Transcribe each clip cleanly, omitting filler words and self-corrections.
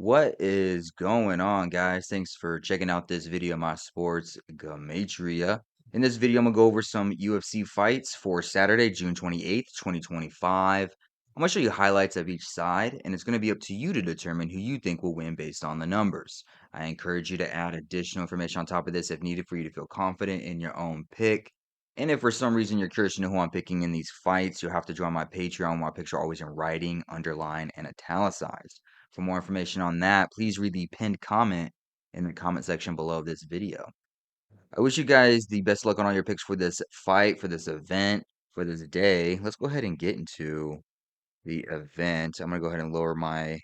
What is going on, guys? Thanks for checking out this video of my sports Gematria. In this video, I'm going to go over some UFC fights for Saturday, June 28th, 2025. I'm going to show you highlights of each side, and it's going to be up to you to determine who you think will win based on the numbers. I encourage you to add additional information on top of this if needed for you to feel confident in your own pick. And if for some reason you're curious to know who I'm picking in these fights, you'll have to join my Patreon. My picks are always in writing, underlined, and italicized. For more information on that, please read the pinned comment in the comment section below this video. I wish you guys the best luck on all your picks for this fight, for this event, for this day. Let's go ahead and get into the event. I'm going to go ahead and lower my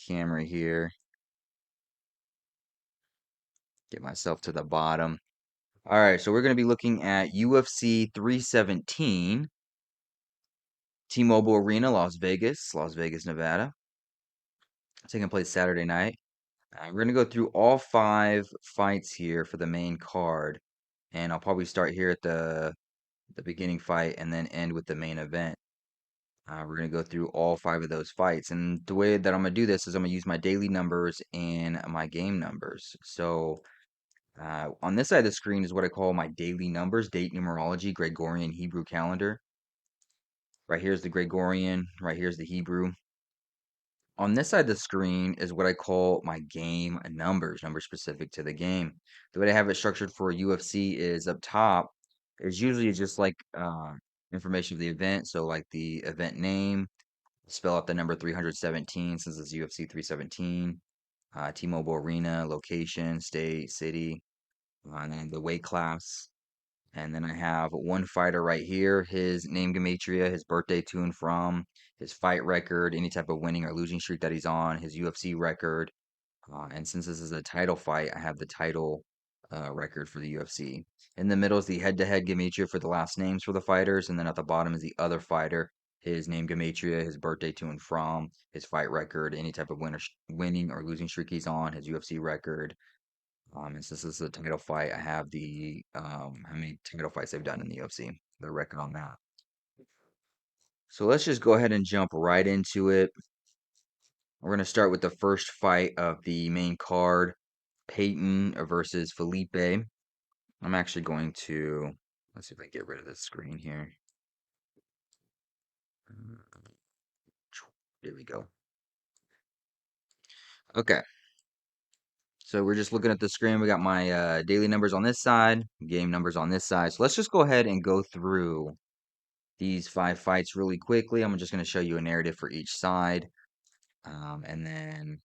camera here, get myself to the bottom. All right, so we're going to be looking at UFC 317, T-Mobile Arena, Las Vegas, Nevada, taking place Saturday night. We're going to go through all 5 fights here for the main card, and I'll probably start here at the beginning fight and then end with the main event. We're going to go through all 5 of those fights, and the way that I'm going to do this is I'm going to use my daily numbers and my game numbers. So on this side of the screen is what I call my daily numbers, date numerology, Gregorian Hebrew calendar. Right here's the Gregorian, right here's the Hebrew. On this side of the screen is what I call my game numbers, numbers specific to the game. The way I have it structured for UFC is up top is usually just like information of the event. So like the event name, spell out the number 317 since it's UFC 317, T-Mobile Arena, location, state, city, and then the weight class. And then I have one fighter right here, his name Gematria, his birthday to and from, his fight record, any type of winning or losing streak that he's on, his UFC record. And since this is a title fight, I have the title record for the UFC. In the middle is the head-to-head Gematria for the last names for the fighters. And then at the bottom is the other fighter, his name Gematria, his birthday to and from, his fight record, any type of winning or losing streak he's on, his UFC record, and since this is a title fight, I have the how many title fights they've done in the UFC, the record on that. So let's just go ahead and jump right into it. We're going to start with the first fight of the main card, Peyton versus Felipe. I'm actually going to, let's see if I can get rid of this screen here. There we go. Okay. So we're just looking at the screen. We got my daily numbers on this side, game numbers on this side. So let's just go ahead and go through these 5 fights really quickly. I'm just going to show you a narrative for each side, and then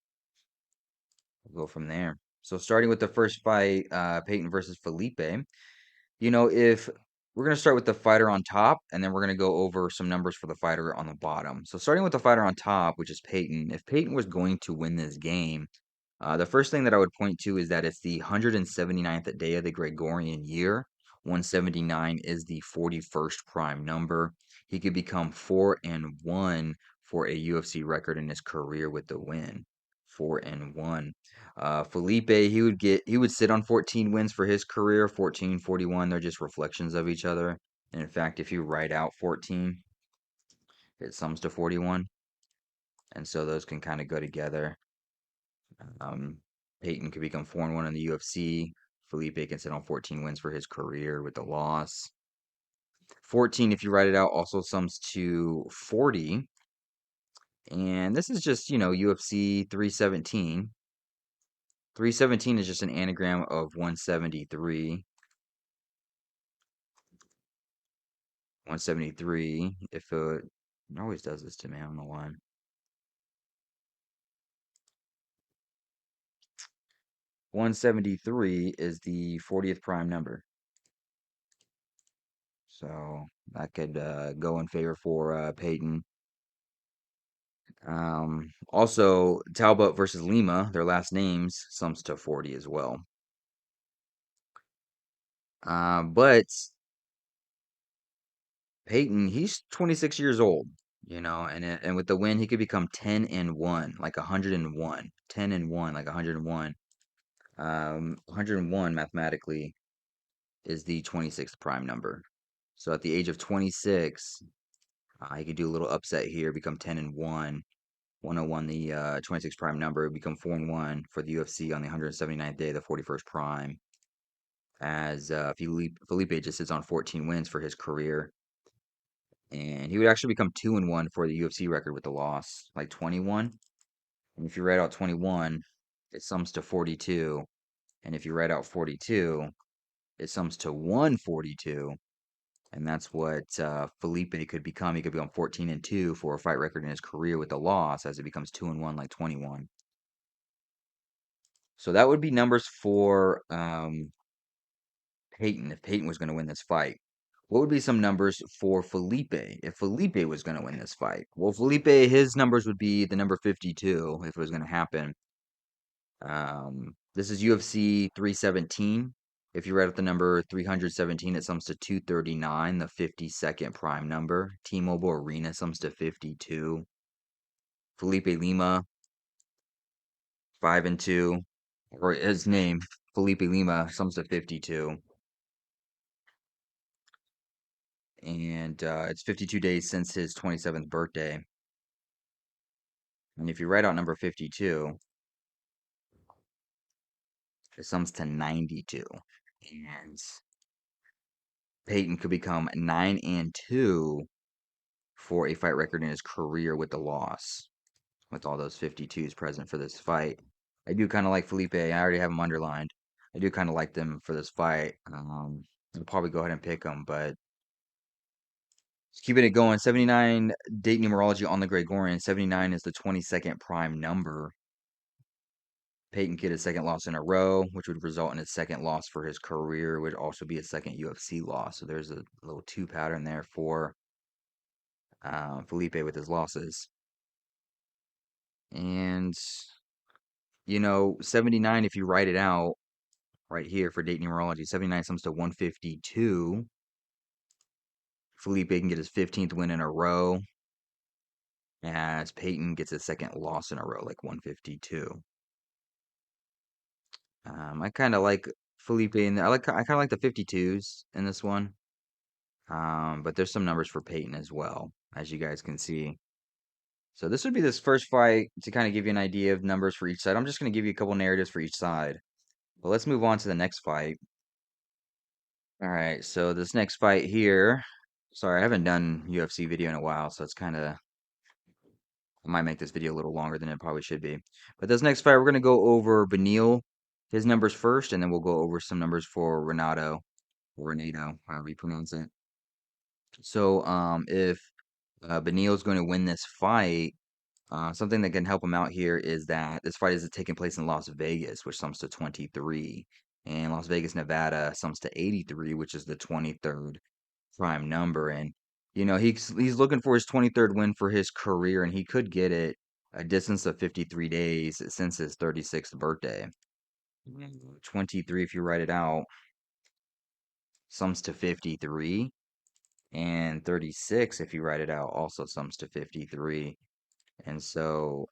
we'll go from there. So starting with the first fight, Peyton versus Felipe. If we're going to start with the fighter on top, and then we're going to go over some numbers for the fighter on the bottom. So starting with the fighter on top, which is Peyton, if Peyton was going to win this game, the first thing that I would point to is that it's the 179th day of the Gregorian year. 179 is the 41st prime number. He could become 4-1 for a UFC record in his career with the win. 4-1. Felipe, he would sit on 14 wins for his career. 14, 41, they're just reflections of each other. And in fact, if you write out 14, it sums to 41. And so those can kind of go together. Um, Peyton could become 4-1 in the UFC. Felipe can sit on 14 wins for his career with the loss. 14, if you write it out, also sums to 40. And this is just, UFC 317. 317 is just an anagram of 173. 173. If it always does this to me, I don't know why. 173 is the 40th prime number. So that could go in favor for Peyton. Also, Talbot versus Lima, their last names sums to 40 as well. But Peyton, he's 26 years old, and with the win, he could become 10-1, like 101, 10-1, like 101. 101 mathematically is the 26th prime number. So at the age of 26, he could do a little upset here, become 10-1. 101, the 26 prime number, would become 4-1 for the UFC on the 179th day of the 41st prime. As Felipe just sits on 14 wins for his career, and he would actually become 2-1 for the UFC record with the loss, like 21. And if you write out 21, it sums to 42. And if you write out 42, it sums to 142. And that's what Felipe could become. He could become 14-2 for a fight record in his career with the loss, as it becomes 2-1, like 21. So that would be numbers for Peyton, if Peyton was going to win this fight. What would be some numbers for Felipe if Felipe was going to win this fight? Well, Felipe, his numbers would be the number 52 if it was going to happen. This is UFC 317. If you write out the number 317, it sums to 239, the 52nd prime number. T-Mobile Arena sums to 52. Felipe Lima, 5-2, or his name, Felipe Lima, sums to 52. And it's 52 days since his 27th birthday. And if you write out number 52, it sums to 92. And Peyton could become 9-2 for a fight record in his career with the loss, with all those 52s present for this fight. I do kind of like Felipe. I already have him underlined. I do kind of like them for this fight. I'll probably go ahead and pick them, but just keeping it going. 79 date numerology on the Gregorian. 79 is the 22nd prime number. Peyton get his second loss in a row, which would result in his second loss for his career, would also be a second UFC loss. So there's a little two pattern there for Felipe with his losses. And, 79, if you write it out right here for date numerology, 79 sums to 152. Felipe can get his 15th win in a row, as Peyton gets his second loss in a row, like 152. I kind of like Felipe, and I kind of like the 52s in this one. But there's some numbers for Peyton as well, as you guys can see. So this would be this first fight to kind of give you an idea of numbers for each side. I'm just going to give you a couple narratives for each side. But let's move on to the next fight. All right, so this next fight here. Sorry, I haven't done UFC video in a while, so it's kind of, I might make this video a little longer than it probably should be. But this next fight, we're going to go over Beneil, his numbers first, and then we'll go over some numbers for Renato, however you pronounce it. So, if Beneil is going to win this fight, something that can help him out here is that this fight is taking place in Las Vegas, which sums to 23, and Las Vegas, Nevada sums to 83, which is the 23rd prime number. And he's looking for his 23rd win for his career, and he could get it a distance of 53 days since his 36th birthday. 23, if you write it out, sums to 53, and 36, if you write it out, also sums to 53. And so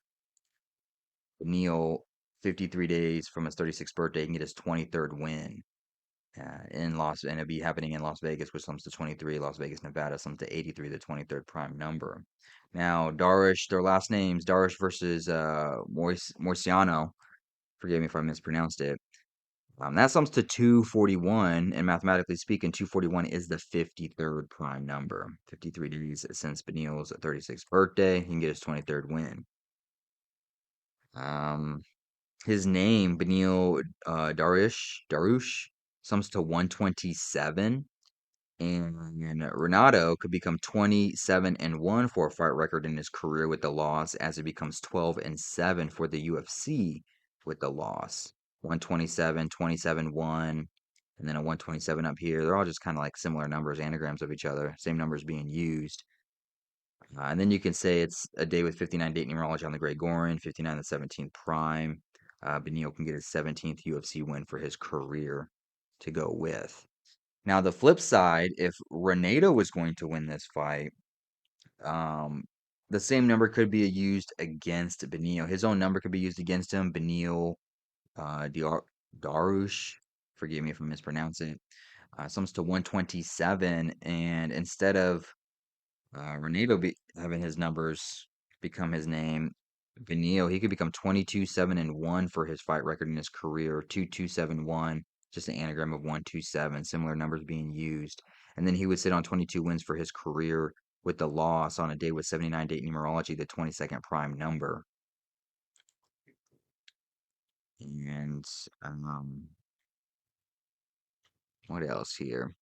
Neil, 53 days from his 36th birthday, can get his 23rd win and it'll be happening in Las Vegas, which sums to 23. Las Vegas, Nevada, sums to 83, the 23rd prime number. Now, Darish, their last names, Darish versus Morciano. Forgive me if I mispronounced it. That sums to 241, and mathematically speaking, 241 is the 53rd prime number. 53 days since Benil's 36th birthday, he can get his 23rd win. His name, Benil Darush, sums to 127. And Renato could become 27-1 for a fight record in his career with the loss, as it becomes 12-7 for the UFC with the loss. 127, 27-1, and then a 127 up here. They're all just kind of like similar numbers, anagrams of each other, same numbers being used. And then you can say it's a day with 59 date numerology on the Gregorian, 59 the 17th prime. Benil can get his 17th UFC win for his career to go with. Now, the flip side, if Renato was going to win this fight, the same number could be used against Benil. His own number could be used against him. Benil Darush, forgive me if I mispronounce it, sums to 127. And instead of Renato having his numbers become his name, Beneil, he could become 22-7-1 for his fight record in his career. 2271, just an anagram of 127, similar numbers being used. And then he would sit on 22 wins for his career with the loss on a day with 79 date numerology, the 22nd prime number. And what else here?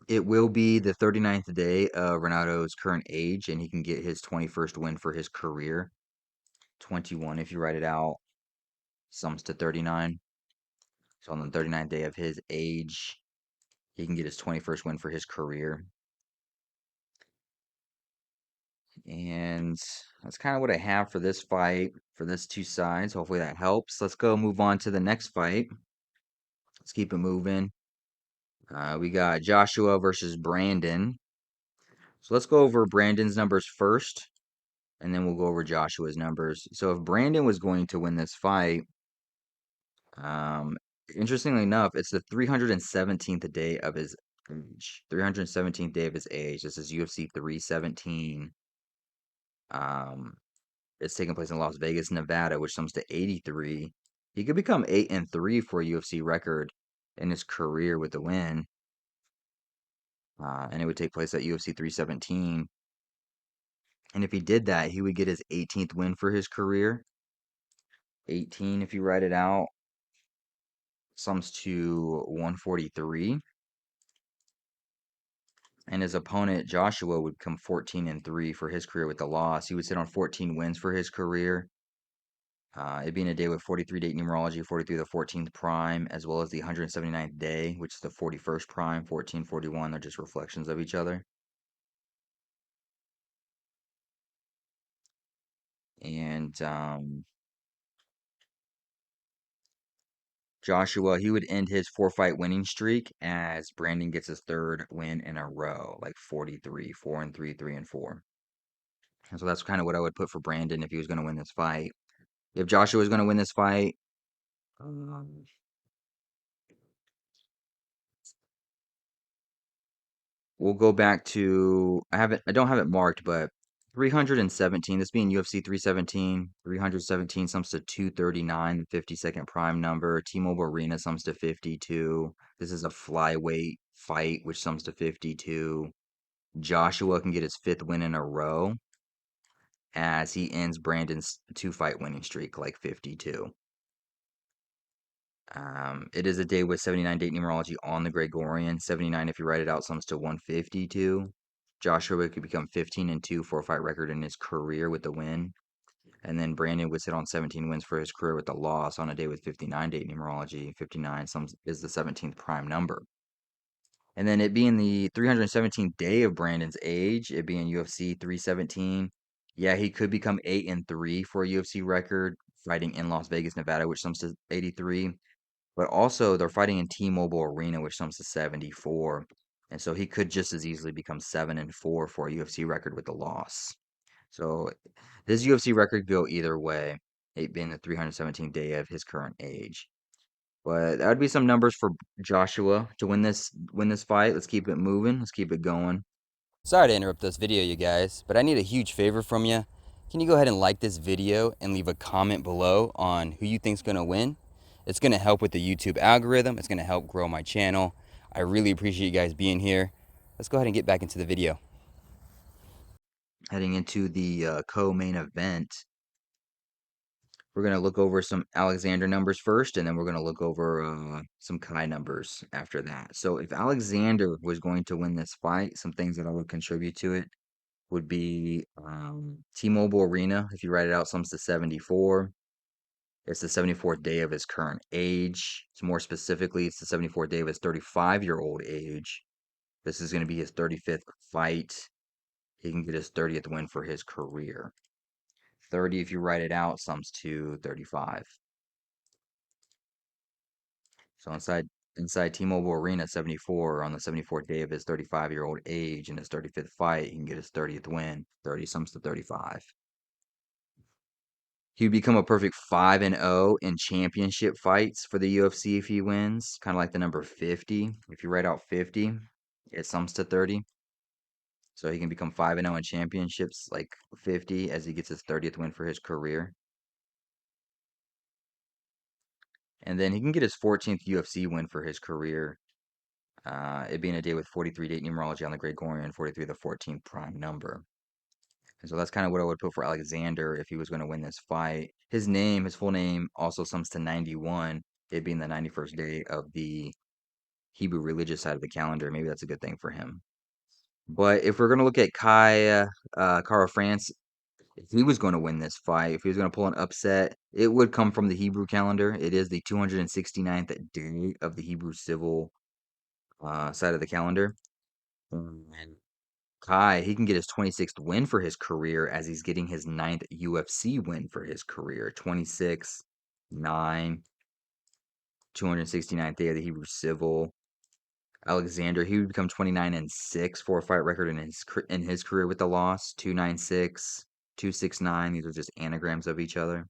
It will be the 39th day of Ronaldo's current age, and he can get his 21st win for his career. 21, if you write it out, sums to 39. So on the 39th day of his age, he can get his 21st win for his career. And that's kind of what I have for this fight, for this two sides. Hopefully that helps. Let's go move on to the next fight. Let's keep it moving. We got Joshua versus Brandon. So let's go over Brandon's numbers first, and then we'll go over Joshua's numbers. So if Brandon was going to win this fight, um, interestingly enough, it's the 317th day of his age. 317th day of his age. This is UFC 317. Um, it's taking place in Las Vegas, Nevada, which sums to 83. He could become 8-3 for a UFC record in his career with the win. And it would take place at UFC 317. And if he did that, he would get his 18th win for his career. 18, if you write it out, sums to 143. And his opponent, Joshua, would come 14-3 for his career with the loss. He would sit on 14 wins for his career. It being a day with 43 date numerology, 43 the 14th prime, as well as the 179th day, which is the 41st prime, 1441. They're just reflections of each other. And Joshua, he would end his 4-fight winning streak as Brandon gets his third win in a row, like 43, 4-3, 3-4. And so that's kind of what I would put for Brandon if he was going to win this fight. If Joshua was going to win this fight, um, we'll go back to I don't have it marked, but 317, this being UFC 317, 317 sums to 239, the 52nd prime number. T-Mobile Arena sums to 52. This is a flyweight fight, which sums to 52. Joshua can get his 5th win in a row as he ends Brandon's 2-fight winning streak, like 52. It is a day with 79 date numerology on the Gregorian. 79, if you write it out, sums to 152. Joshua could become 15-2 for a fight record in his career with the win. And then Brandon would sit on 17 wins for his career with the loss on a day with 59 date numerology. 59 is the 17th prime number. And then it being the 317th day of Brandon's age, it being UFC 317. Yeah, he could become 8-3 for a UFC record, fighting in Las Vegas, Nevada, which sums to 83. But also, they're fighting in T-Mobile Arena, which sums to 74. And so he could just as easily become 7-4 for a UFC record with the loss. So his UFC record could go either way, it being the 317th day of his current age. But that would be some numbers for Joshua to win this fight. Let's keep it moving. Let's keep it going. Sorry to interrupt this video, you guys, but I need a huge favor from you. Can you go ahead and like this video and leave a comment below on who you think's gonna win? It's gonna help with the YouTube algorithm. It's gonna help grow my channel. I really appreciate you guys being here. Let's go ahead and get back into the video. Heading into the co-main event, we're going to look over some Alexander numbers first, and then we're going to look over some Kai numbers after that. So if Alexander was going to win this fight, some things that I would contribute to it would be T-Mobile Arena. If you write it out, sums to 74. It's the 74th day of his current age. So more specifically, it's the 74th day of his 35-year-old age. This is going to be his 35th fight. He can get his 30th win for his career. 30, if you write it out, sums to 35. So inside T-Mobile Arena 74 on the 74th day of his 35-year-old age in his 35th fight, he can get his 30th win. 30 sums to 35. He would become a perfect 5-0 in championship fights for the UFC if he wins, kind of like the number 50. If you write out 50, it sums to 30. So he can become 5-0 in championships, like 50, as he gets his 30th win for his career. And then he can get his 14th UFC win for his career. It being a day with 43 date numerology on the Gregorian, 43 the 14th prime number. And so that's kind of what I would put for Alexander if he was going to win this fight. His full name also sums to 91, it being the 91st day of the Hebrew religious side of the calendar. Maybe that's a good thing for him. But if we're going to look at Kara France, if he was going to win this fight, if he was going to pull an upset, it would come from the Hebrew calendar. It is the 269th day of the Hebrew civil side of the calendar. And Kai, he can get his 26th win for his career as he's getting his 9th UFC win for his career. 26, 9, 269th day of the Hebrew civil. Alexander, he would become 29-6 for a fight record in his career with the loss. 296, 269. These are just anagrams of each other.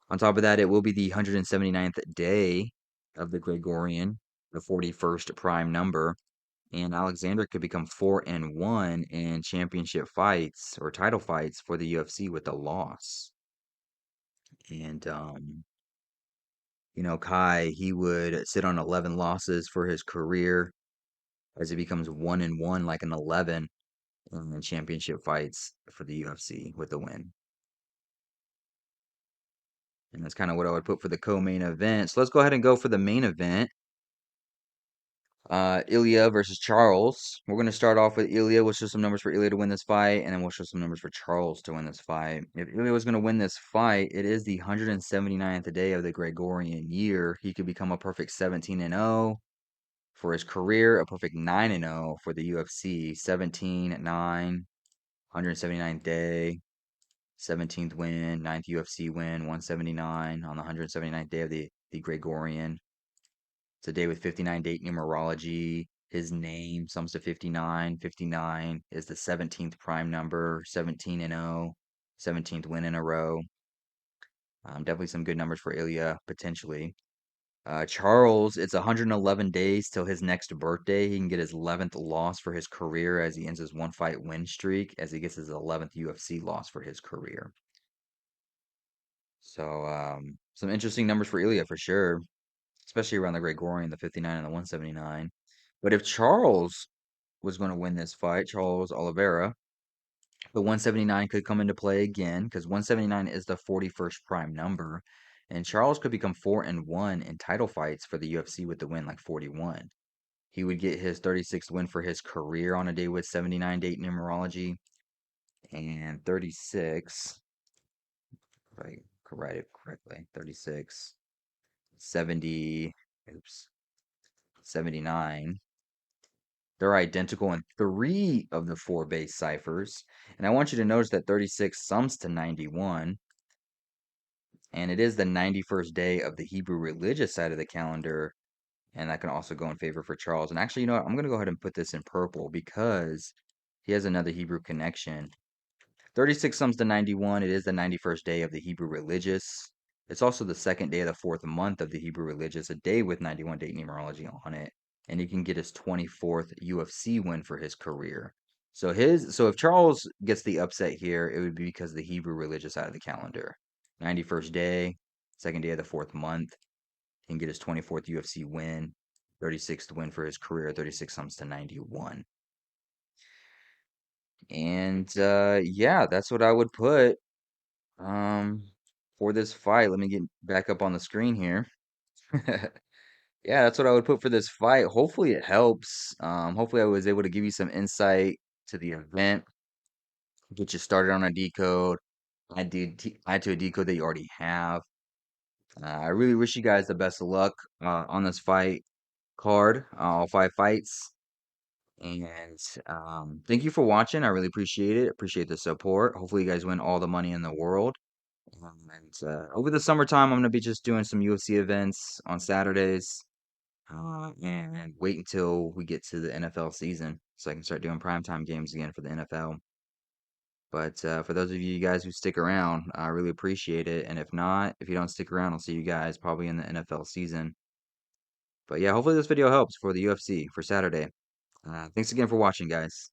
On top of that, it will be the 179th day of the Gregorian, the 41st prime number, and Alexander could become 4-1 in championship fights or title fights for the UFC with a loss. And Kai, he would sit on 11 losses for his career as he becomes 1-1 like an 11 in championship fights for the UFC with a win. And that's kind of what I would put for the co-main event. So let's go ahead and go for the main event. Ilya versus Charles. We're going to start off with Ilya. We'll show some numbers for Ilya to win this fight, and then we'll show some numbers for Charles to win this fight. If Ilya was going to win this fight, it is the 179th day of the Gregorian year. He could become a perfect 17-0 for his career, a perfect 9-0 for the UFC. 17-9, 179th day, 17th win, 9th UFC win, 179 on the 179th day of the Gregorian. It's a day with 59 date numerology. His name sums to 59. 59 is the 17th prime number, 17-0, 17th win in a row. Definitely some good numbers for Ilya, potentially. Charles, it's 111 days till his next birthday. He can get his 11th loss for his career as he ends his one fight win streak, as he gets his 11th UFC loss for his career. So, some interesting numbers for Ilya for sure, especially around the Gregorian, the 59 and the 179. But if Charles was going to win this fight, Charles Oliveira, the 179 could come into play again because 179 is the 41st prime number. And Charles could become 4-1 in title fights for the UFC with the win like 41. He would get his 36th win for his career on a day with 79 date numerology. And 36, if I could write it correctly, 36, 70, oops, 79. They're identical in 3 of the 4 base ciphers. And I want you to notice that 36 sums to 91. And it is the 91st day of the Hebrew religious side of the calendar. And that can also go in favor for Charles. And actually, you know what? I'm going to go ahead and put this in purple because he has another Hebrew connection. 36 sums to 91. It is the 91st day of the Hebrew religious. It's also the second day of the 4th month of the Hebrew religious, a day with 91 date numerology on it. And he can get his 24th UFC win for his career. So if Charles gets the upset here, it would be because of the Hebrew religious side of the calendar. 91st day, second day of the 4th month. He can get his 24th UFC win, 36th win for his career. 36 sums to 91. And yeah, that's what I would put um for this fight. Let me get back up on the screen here. Yeah, that's what I would put for this fight. Hopefully it helps. Hopefully I was able to give you some insight to the event, get you started on a decode, add to a decode that you already have. I really wish you guys the best of luck on this fight card, all 5 fights. And thank you for watching. I really appreciate it. Appreciate the support. Hopefully, you guys win all the money in the world. And over the summertime, I'm going to be just doing some UFC events on Saturdays. And wait until we get to the NFL season so I can start doing primetime games again for the NFL. But for those of you guys who stick around, I really appreciate it. And if not, if you don't stick around, I'll see you guys probably in the NFL season. But yeah, hopefully this video helps for the UFC for Saturday. Thanks again for watching, guys.